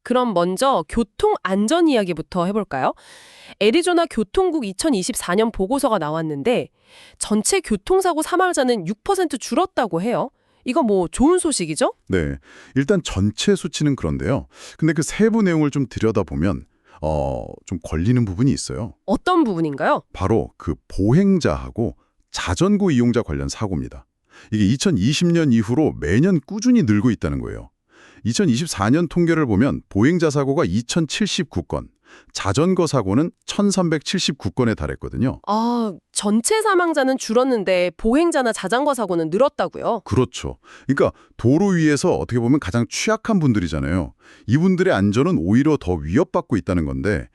그럼 먼저 교통 안전 이야기부터 해볼까요? 애리조나 교통국 2024년 보고서가 나왔는데 전체 교통사고 사망자는 6% 줄었다고 해요. 이거 뭐 좋은 소식이죠? 네, 일단 전체 수치는 그런데요. 근데 그 세부 내용을 좀 들여다보면 좀 걸리는 부분이 있어요. 어떤 부분인가요? 바로 그 보행자하고 자전거 이용자 관련 사고입니다. 이게 2020년 이후로 매년 꾸준히 늘고 있다는 거예요. 2024년 통계를 보면 보행자 사고가 2079건, 자전거 사고는 1379건에 달했거든요. 아, 전체 사망자는 줄었는데 보행자나 자전거 사고는 늘었다고요? 그렇죠. 그러니까 도로 위에서 어떻게 보면 가장 취약한 분들이잖아요. 이분들의 안전은 오히려 더 위협받고 있다는 건데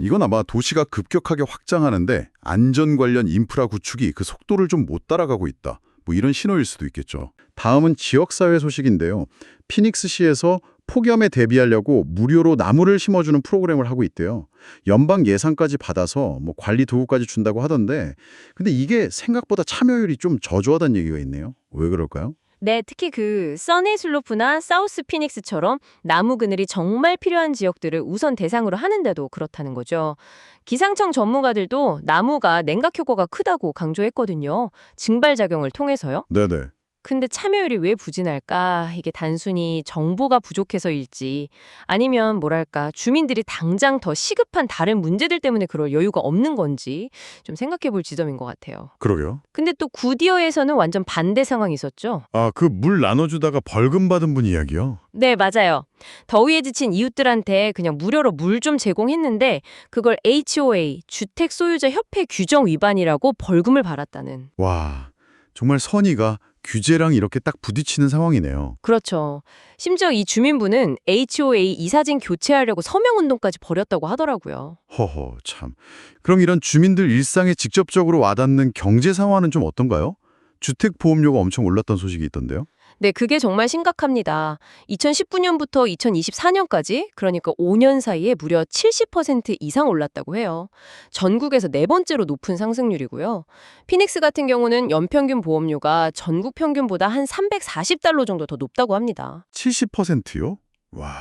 이건 아마 도시가 급격하게 확장하는데 안전 관련 인프라 구축이 그 속도를 좀 못 따라가고 있다. 뭐 이런 신호일 수도 있겠죠. 다음은 지역사회 소식인데요. 피닉스시에서 폭염에 대비하려고 무료로 나무를 심어주는 프로그램을 하고 있대요. 연방 예산까지 받아서 뭐 관리 도구까지 준다고 하던데 근데 이게 생각보다 참여율이 좀 저조하다는 얘기가 있네요. 왜 그럴까요? 네, 특히 그 써니슬로프나 사우스 피닉스처럼 나무 그늘이 정말 필요한 지역들을 우선 대상으로 하는데도 그렇다는 거죠. 기상청 전문가들도 나무가 냉각 효과가 크다고 강조했거든요. 증발작용을 통해서요. 네네. 근데 참여율이 왜 부진할까? 이게 단순히 정보가 부족해서일지 아니면 뭐랄까 주민들이 당장 더 시급한 다른 문제들 때문에 그럴 여유가 없는 건지 좀 생각해 볼 지점인 것 같아요. 그러게요. 근데 또 구디어에서는 완전 반대 상황이 있었죠. 아, 그 물 나눠주다가 벌금 받은 분 이야기요? 네, 맞아요. 더위에 지친 이웃들한테 그냥 무료로 물 좀 제공했는데 그걸 HOA, 주택 소유자 협회 규정 위반이라고 벌금을 받았다는. 와, 정말 선의가 규제랑 이렇게 딱 부딪히는 상황이네요. 그렇죠. 심지어 이 주민분은 HOA 이사진 교체하려고 서명운동까지 벌였다고 하더라고요. 허허, 참. 그럼 이런 주민들 일상에 직접적으로 와닿는 경제 상황은 좀 어떤가요? 주택보험료가 엄청 올랐던 소식이 있던데요. 네, 그게 정말 심각합니다. 2019년부터 2024년까지, 그러니까 5년 사이에 무려 70% 이상 올랐다고 해요. 전국에서 네 번째로 높은 상승률이고요. 피닉스 같은 경우는 연평균 보험료가 전국 평균보다 한 340달러 정도 더 높다고 합니다. 70%요? 와,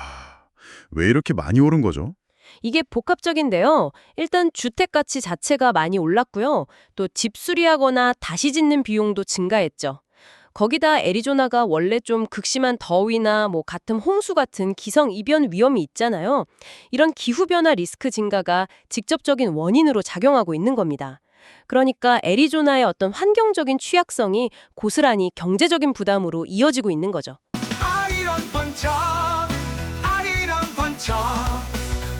왜 이렇게 많이 오른 거죠? 이게 복합적인데요. 일단 주택 가치 자체가 많이 올랐고요. 또 집 수리하거나 다시 짓는 비용도 증가했죠. 거기다 애리조나가 원래 좀 극심한 더위나 뭐 같은 홍수 같은 기상 이변 위험이 있잖아요. 이런 기후변화 리스크 증가가 직접적인 원인으로 작용하고 있는 겁니다. 그러니까 애리조나의 어떤 환경적인 취약성이 고스란히 경제적인 부담으로 이어지고 있는 거죠. 아리랑 반짝 아리랑 반짝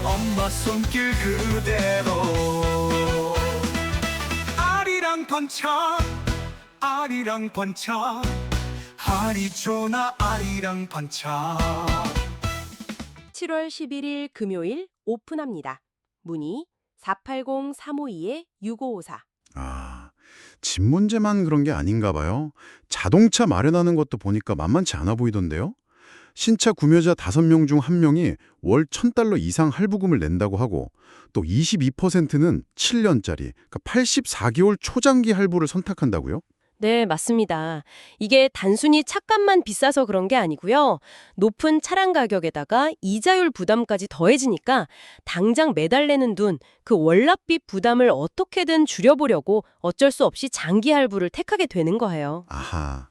엄마 손길 그대로 아리랑 반짝 아리랑 반짝 아리조나 아리랑 반짝 7월 11일 금요일 오픈합니다. 문의 480-352-6554. 아, 집 문제만 그런 게 아닌가 봐요. 자동차 마련하는 것도 보니까 만만치 않아 보이던데요. 신차 구매자 5명 중 1명이 월 1,000달러 이상 할부금을 낸다고 하고 또 22%는 7년짜리, 그러니까 84개월 초장기 할부를 선택한다고요? 네, 맞습니다. 이게 단순히 차값만 비싸서 그런 게 아니고요. 높은 차량 가격에다가 이자율 부담까지 더해지니까 당장 매달 내는 돈, 그 월납비 부담을 어떻게든 줄여보려고 어쩔 수 없이 장기 할부를 택하게 되는 거예요. 아하.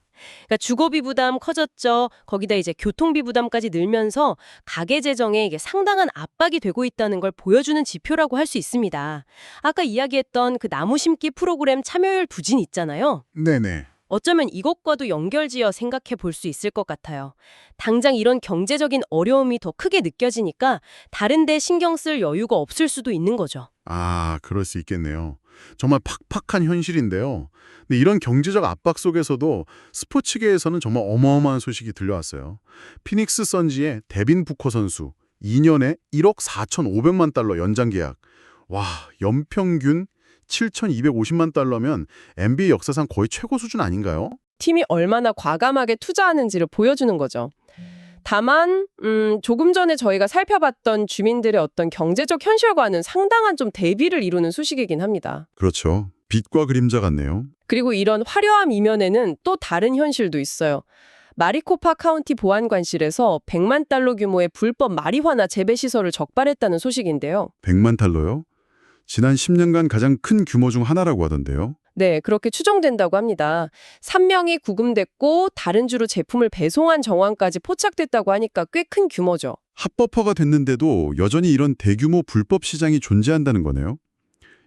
그러니까 주거비 부담 커졌죠. 거기다 이제 교통비 부담까지 늘면서 가계 재정에 이게 상당한 압박이 되고 있다는 걸 보여주는 지표라고 할 수 있습니다. 아까 이야기했던 그 나무 심기 프로그램 참여율 부진 있잖아요. 네네. 어쩌면 이것과도 연결지어 생각해 볼 수 있을 것 같아요. 당장 이런 경제적인 어려움이 더 크게 느껴지니까 다른 데 신경 쓸 여유가 없을 수도 있는 거죠. 아, 그럴 수 있겠네요. 정말 팍팍한 현실인데요. 근데 이런 경제적 압박 속에서도 스포츠계에서는 정말 어마어마한 소식이 들려왔어요. 피닉스 선지의 데빈 부커 선수 2년에 1억 4,500만 달러 연장 계약. 와, 연평균 7,250만 달러면 NBA 역사상 거의 최고 수준 아닌가요? 팀이 얼마나 과감하게 투자하는지를 보여주는 거죠. 다만 조금 전에 저희가 살펴봤던 주민들의 어떤 경제적 현실과는 상당한 좀 대비를 이루는 소식이긴 합니다. 그렇죠. 빛과 그림자 같네요. 그리고 이런 화려함 이면에는 또 다른 현실도 있어요. 마리코파 카운티 보안관실에서 100만 달러 규모의 불법 마리화나 재배 시설을 적발했다는 소식인데요. 100만 달러요? 지난 10년간 가장 큰 규모 중 하나라고 하던데요. 네, 그렇게 추정된다고 합니다. 3명이 구금됐고 다른 주로 제품을 배송한 정황까지 포착됐다고 하니까 꽤 큰 규모죠. 합법화가 됐는데도 여전히 이런 대규모 불법 시장이 존재한다는 거네요.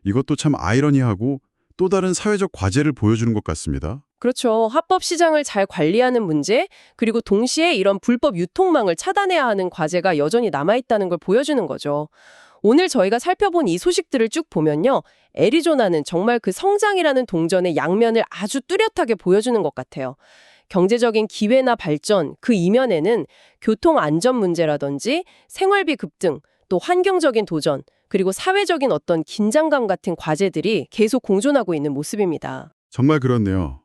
이것도 참 아이러니하고 또 다른 사회적 과제를 보여주는 것 같습니다. 그렇죠. 합법 시장을 잘 관리하는 문제, 그리고 동시에 이런 불법 유통망을 차단해야 하는 과제가 여전히 남아있다는 걸 보여주는 거죠. 오늘 저희가 살펴본 이 소식들을 쭉 보면요. 애리조나는 정말 그 성장이라는 동전의 양면을 아주 뚜렷하게 보여주는 것 같아요. 경제적인 기회나 발전, 그 이면에는 교통 안전 문제라든지 생활비 급등, 또 환경적인 도전, 그리고 사회적인 어떤 긴장감 같은 과제들이 계속 공존하고 있는 모습입니다. 정말 그렇네요.